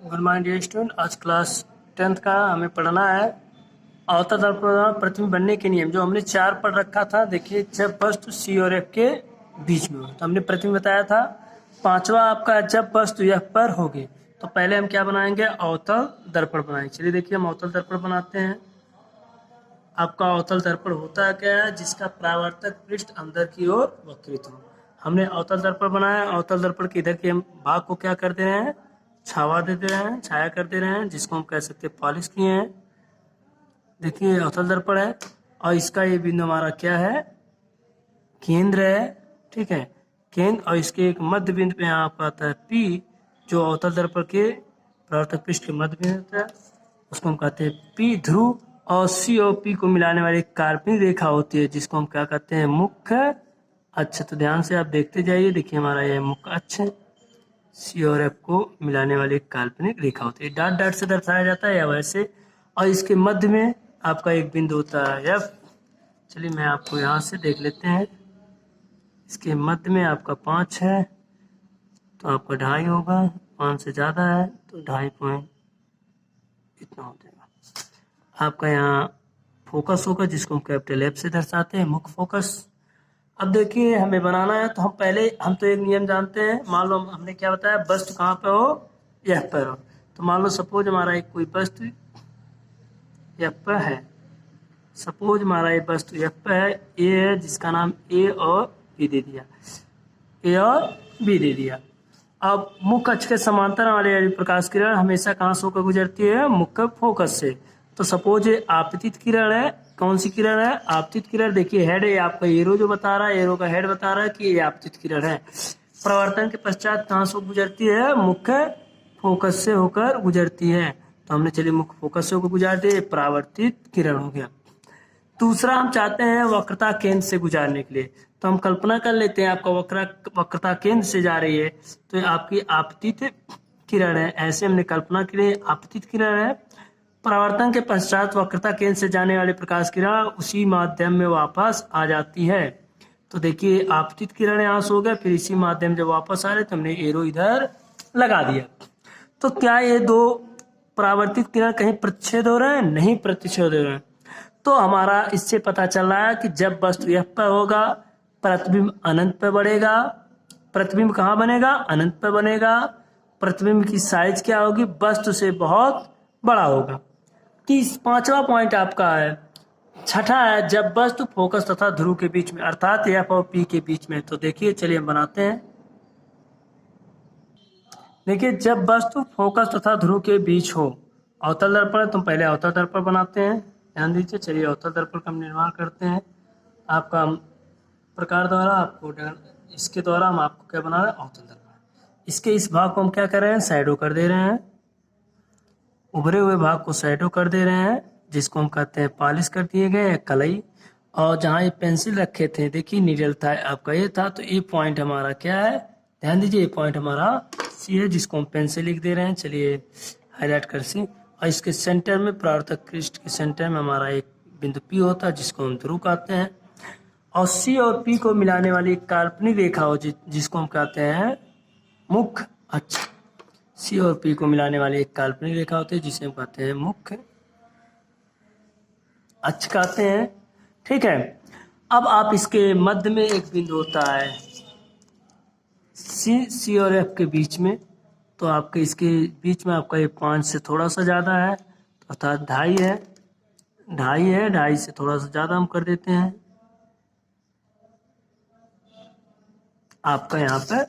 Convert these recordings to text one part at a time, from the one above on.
Good morning dear student. आज class 10th का हमें पढ़ना है अवतल दर्पण प्रतिबिंब बनने के नियम, जो हमने 4 पढ़ रखा था। देखिए, जब वस्तु सी और एफ के बीच में हो तो हमने प्रतिबिंब बताया था। 5वां आपका जब वस्तु एफ पर होगी। तो पहले हम क्या बनाएंगे, अवतल दर्पण बनाएंगे। चलिए देखिए, हम अवतल दर्पण बनाते हैं। आपका अवतल दर्पण होता है क्या है, जिसका परावर्तक पृष्ठ अंदर की ओर वक्रित हो। हमने अवतल दर्पण बनाया। अवतल दर्पण के इधर के भाग को क्या कर दे रहे हैं, छावा दे रहे हैं, छाया कर दे रहे हैं, जिसको हम कह सकते हैं पॉलिश किए हैं। देखिए, अवतल दर्पण है और इसका ये बिंदु हमारा क्या है, केंद्र है। ठीक है, केंद्र, और इसके एक मध्य बिंदु पे यहाँ पर आता है पी, जो अवतल दर्पण के परावर्तक पृष्ठ के मध्य बिंदु होता है, उसको हम कहते हैं पी ध्रुव। और सी और पी को मिलाने वाली एक काल्पनिक रेखा होती है, जिसको हम क्या कहते हैं, मुख्य अक्ष। तो ध्यान से आप देखते जाइए। देखिए, हमारा यह मुख्य अक्ष है। सी और एफ को मिलाने वाली एक काल्पनिक रेखा होती है, डॉट डॉट से दर्शाया जाता है या वैसे। और इसके मध्य में आपका एक बिंदु होता है एफ। चलिए मैं आपको यहाँ से देख लेते हैं। इसके मध्य में आपका 5 है, तो आपका 2.5 होगा। 5 से ज़्यादा है तो 2.5 पॉइंट इतना हो जाएगा। आपका यहाँ फोकस होगा, जिसको हम कैपिटल एफ से दर्शाते हैं, मुख्य फोकस। अब देखिए, हमें बनाना है तो हम तो एक नियम जानते हैं। मान लो हमने क्या बताया, वस्तु कहाँ पे हो, एफ पर हो। तो मान लो सपोज हमारा एक कोई वस्तु एफ पर है। सपोज हमारा ये वस्तु एफ पर है, ए है, जिसका नाम ए और बी दे दिया, ए और बी दे दिया। अब मुख्य अक्ष के समांतर वाले प्रकाश किरण हमेशा कहाँ से होकर गुजरती है, मुख्य फोकस से। तो सपोज ये आपतित किरण है। कौन सी किरण है, आपतित किरण। देखिए, हेड है आपका, एरो जो बता रहा है, एरो का हेड बता रहा है कि ये आपतित किरण है। प्रवर्तन के पश्चात कहाँ से गुजरती है, मुख्य फोकस से होकर गुजरती है। तो हमने चलिए मुख्य फोकस से होकर गुजार दिए, परावर्तित किरण हो गया। दूसरा हम चाहते हैं वक्रता केंद्र से गुजारने के लिए। तो हम कल्पना कर लेते हैं, आपका वक्रता केंद्र से जा रही है, तो ये आपकी आपतित किरण है। ऐसे हमने कल्पना के लिए आपतित किरण है। परावर्तन के पश्चात वक्रता केंद्र से जाने वाली प्रकाश किरण उसी माध्यम में वापस आ जाती है। तो देखिए, आपतित किरण यहाँ से हो गया, फिर इसी माध्यम जब वापस आ रहे तो हमने एरो इधर लगा दिया। तो क्या ये दो परावर्तित किरण कहीं प्रतिच्छेद हो रहे हैं, नहीं प्रतिच्छेद हो रहे हैं। तो हमारा इससे पता चल रहा है कि जब वस्तु एफ पर होगा, प्रतिबिंब अनंत पर बढ़ेगा। प्रतिबिंब कहाँ बनेगा, अनंत पर बनेगा। प्रतिबिंब की साइज क्या होगी, वस्तु से बहुत बड़ा होगा। 5वां पॉइंट आपका है। छठा है, जब वस्तु फोकस तथा ध्रुव के बीच में, अर्थात एफ और पी के बीच में। तो देखिए, चलिए हम बनाते हैं। देखिए, जब वस्तु फोकस तथा ध्रुव के बीच हो, अवतल दर्पण, तो पहले अवतल दर्पण बनाते हैं। ध्यान दीजिए। चलिए अवतल दर्पण का हम निर्माण करते हैं। आपका प्रकार द्वारा आपको इसके द्वारा हम आपको क्या बना रहे हैं, अवतल दर्पण। इसके इस भाग को हम क्या कर रहे हैं, शैडो कर दे रहे हैं। उभरे हुए भाग को शैडो कर दे रहे हैं, जिसको हम कहते हैं पॉलिश कर दिए गए, कलई। और जहाँ ये पेंसिल रखे थे, देखिए नीडल था आपका, ये था। तो ये पॉइंट हमारा क्या है, ध्यान दीजिए, ये पॉइंट हमारा सी है, जिसको हम पेन से लिख दे रहे हैं। चलिए हाईलाइट कर सी। और इसके सेंटर में, परावर्तक पृष्ठ के सेंटर में हमारा एक बिंदु पी होता है, जिसको हम ध्रुव कहते हैं। और सी और पी को मिलाने वाली एक काल्पनिक रेखा हो, जिसको हम कहते हैं मुख्य अक्ष। सी और पी को मिलाने वाली एक काल्पनिक रेखा होती है, जिसे हम कहते हैं मुख्य अक्ष कहते हैं। ठीक है। अब आप इसके मध्य में एक बिंदु होता है सी और एफ के बीच में। तो आपके इसके बीच में आपका ये 5 से थोड़ा सा ज़्यादा है, अर्थात 2.5 है। 2.5 से थोड़ा सा ज़्यादा हम कर देते हैं। आपका यहाँ पर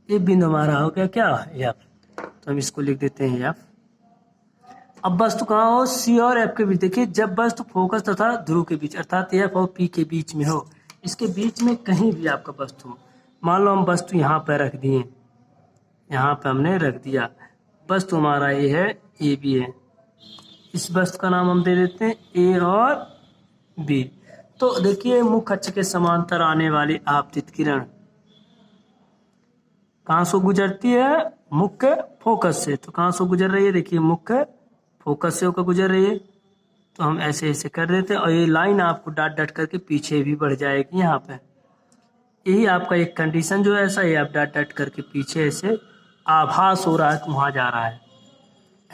ये बिंदु हमारा हो गया क्या, एफ। तो हम इसको लिख देते हैं एफ। अब वस्तु कहाँ हो, सी और एफ के बीच। देखिए, जब वस्तु फोकस तथा ध्रुव के बीच, अर्थात एफ और पी के बीच में हो, इसके बीच में कहीं भी आपका वस्तु हो। मान लो हम वस्तु यहाँ पर रख दिए, यहाँ पे हमने रख दिया। वस्तु हमारा ए है, ए बी है। इस वस्तु का नाम हम दे देते हैं ए और बी। तो देखिए, मुख्य अक्ष के समांतर आने वाली आपतित किरण कहाँ से गुजरती है, मुख्य फोकस से। तो कहाँ से गुजर रही है, देखिए मुख्य फोकस से होकर गुजर रही है। तो हम ऐसे ऐसे कर देते हैं, और ये लाइन आपको डॉट डॉट करके पीछे भी बढ़ जाएगी। यहाँ पे यही आपका एक कंडीशन जो है, ऐसा ही आप डॉट डॉट करके पीछे ऐसे आभास हो रहा है कि वहाँ जा रहा है।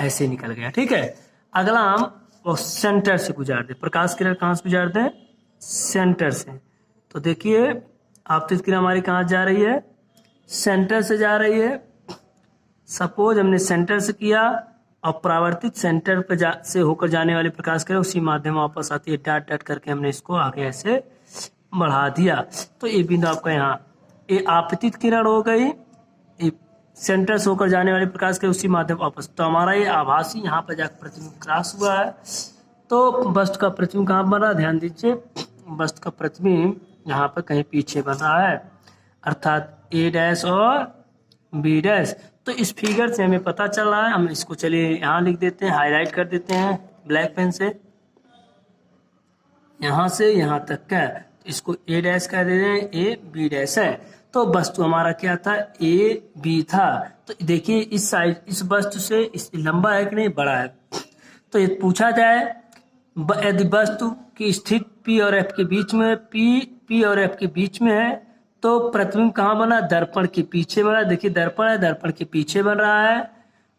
ऐसे निकल गया। ठीक है, अगला हम वो सेंटर से गुजार दे, प्रकाश किरण कहाँ से गुजार दे, सेंटर से। तो देखिए आपतित किरण हमारी कहाँ जा रही है, सेंटर से जा रही है। सपोज हमने सेंटर से किया और परावर्तित सेंटर पे से होकर जाने वाली प्रकाश किरण उसी माध्यम में वापस आती है, डॉट डॉट करके हमने इसको आगे ऐसे बढ़ा दिया। तो ये बिंदु आपका यहाँ, ये आपतित किरण हो गई, ये सेंटर से होकर जाने वाली प्रकाश किरण उसी माध्यम वापस। तो हमारा ये आभासी यहाँ पर जाकर प्रतिबिंब क्रॉस हुआ है। तो वस्तु का प्रतिबिंब कहाँ बन रहा है, ध्यान दीजिए, वस्तु का प्रतिबिंब यहाँ पर कहीं पीछे बन रहा है, अर्थात ए डैश और बी डैश। तो इस फिगर से हमें पता चल रहा है, हम इसको चलिए यहाँ लिख देते हैं, हाईलाइट कर देते हैं ब्लैक पेन से, यहाँ से यहाँ तक का, तो इसको ए डैश कर दे रहे हैं, ए बी डैश है। तो वस्तु हमारा क्या था, ए बी था। तो देखिए इस साइड, इस वस्तु से इस लंबा है कि नहीं, बड़ा है। तो ये पूछा जाए यदि वस्तु की स्थिति पी और एफ के बीच में, पी और एफ के बीच में है, तो प्रतिबिंब कहाँ बना, दर्पण के पीछे बना। देखिए दर्पण है, दर्पण के पीछे बन रहा है।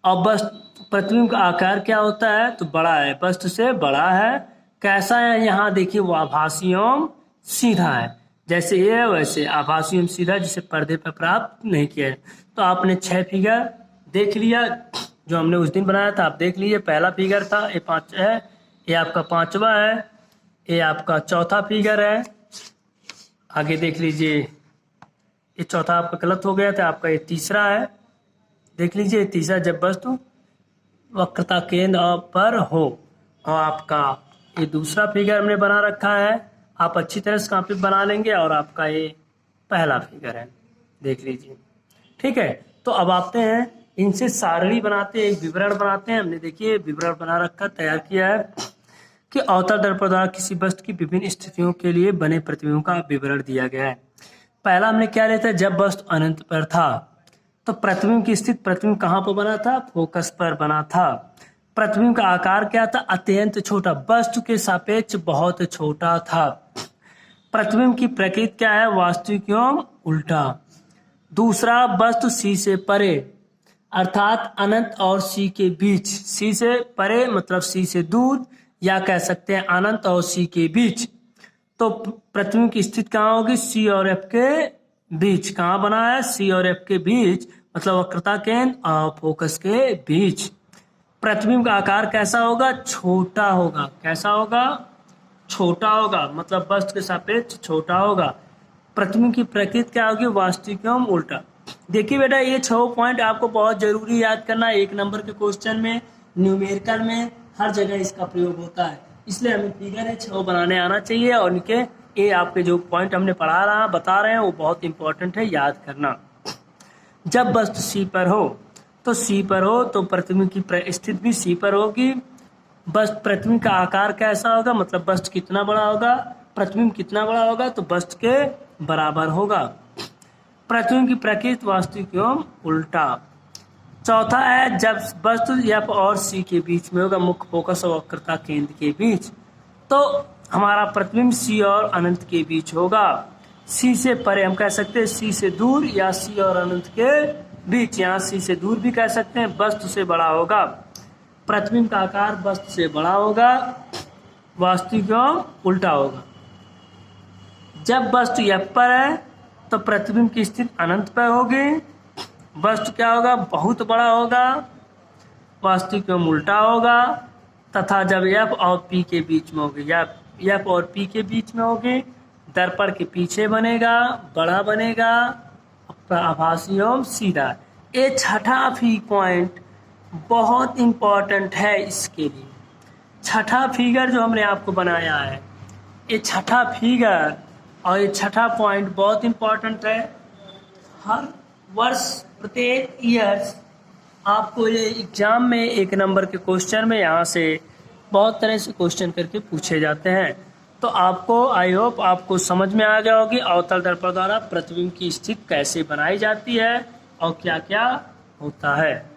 और वस्तु प्रतिबिंब का आकार क्या होता है, तो बड़ा है, वस्तु से बड़ा है। कैसा है, यहाँ देखिए वो आभासी एवं सीधा है, जैसे ये है वैसे आभासी एवं सीधा, जिसे पर्दे पर प्राप्त नहीं किया है। तो आपने 6 फिगर देख लिया जो हमने उस दिन बनाया था, आप देख लीजिए। पहला फिगर था, ये 5 है, ये आपका 5वां है, ये आपका चौथा फिगर है। आगे देख लीजिए, ये चौथा आपका गलत हो गया था, आपका ये तीसरा है, देख लीजिए तीसरा, जब वस्तु वक्रता केंद्र पर हो। और आपका ये दूसरा फिगर हमने बना रखा है, आप अच्छी तरह से कॉपी बना लेंगे। और आपका ये पहला फिगर है, देख लीजिए। ठीक है, तो अब आते हैं इनसे सारणी बनाते हैं, एक विवरण बनाते हैं। हमने देखिए विवरण बना रखा, तैयार किया है कि अवतल दर्पण द्वारा किसी वस्तु की विभिन्न स्थितियों के लिए बने प्रतिबिंब का विवरण दिया गया है। पहला हमने क्या लेता है, जब वस्तु अनंत पर था, तो प्रतिबिंब की स्थिति, प्रतिबिंब कहाँ पर बना था, फोकस पर बना था। प्रतिबिंब का आकार क्या था, अत्यंत छोटा, वस्तु के सापेक्ष बहुत छोटा था। प्रतिबिंब की प्रकृति क्या है, वास्तविक एवं उल्टा। दूसरा, वस्तु सी से परे, अर्थात अनंत और सी के बीच। सी से परे मतलब सी से दूर, या कह सकते हैं अनंत और सी के बीच। तो प्रतिबिंब की स्थिति कहाँ होगी, सी और एफ के बीच। कहाँ बना है, सी और एफ के बीच, मतलब वक्रता केंद्र और फोकस के बीच। प्रतिबिंब का आकार कैसा होगा, छोटा होगा। कैसा होगा, छोटा होगा, मतलब वस्तु के सापेक्ष छोटा होगा। प्रतिबिंब की प्रकृति क्या होगी, वास्तविक एवं उल्टा। देखिए बेटा, ये 6 पॉइंट आपको बहुत जरूरी याद करना है। 1 नंबर के क्वेश्चन में, न्यूमेरिकल में, हर जगह इसका प्रयोग होता है। इसलिए हमें फिगर है 6 बनाने आना चाहिए। और इनके ये आपके जो पॉइंट हमने बता रहे हैं वो बहुत इंपॉर्टेंट है, याद करना। जब वस्तु सी पर हो, तो सी पर हो तो प्रतिबिंब की स्थिति भी सी पर होगी। वस्तु प्रतिबिंब का आकार कैसा होगा, मतलब वस्तु कितना बड़ा होगा, प्रतिबिंब कितना बड़ा होगा, तो वस्तु के बराबर होगा। प्रतिबिंब की प्रकृति वास्तविक एवं उल्टा। चौथा है, जब वस्तु एफ और सी के बीच में होगा, मुख्य फोकस और वक्रता केंद्र के बीच, तो हमारा प्रतिबिंब सी और अनंत के बीच होगा। सी से परे हम कह सकते हैं सी से दूर, या सी और अनंत के बीच, यहाँ सी से दूर भी कह सकते हैं, वस्तु से बड़ा होगा। प्रतिबिंब का आकार वस्तु से बड़ा होगा, वास्तविक एवं उल्टा होगा। जब वस्तु एफ पर है तो प्रतिबिंब की स्थिति अनंत पर होगी, वस्तु क्या होगा, बहुत बड़ा होगा, वास्तविक एवं उल्टा होगा। तथा जब एफ और पी के बीच में होगी, या एफ और पी के बीच में होगी, दर्पण के पीछे बनेगा, बड़ा बनेगा, आभासी एवं सीधा। ये छठा पॉइंट बहुत इंपॉर्टेंट है इसके लिए। छठा फिगर जो हमने आपको बनाया है, ये छठा फिगर और ये छठा पॉइंट बहुत इंपॉर्टेंट है। हर वर्ष, प्रत्येक ईयर्स आपको ये एग्जाम में 1 नंबर के क्वेश्चन में यहाँ से बहुत तरह से क्वेश्चन करके पूछे जाते हैं। तो आपको, आई होप आपको समझ में आ गया होगी अवतल दर्पण द्वारा प्रतिबिंब की स्थिति कैसे बनाई जाती है और क्या क्या होता है।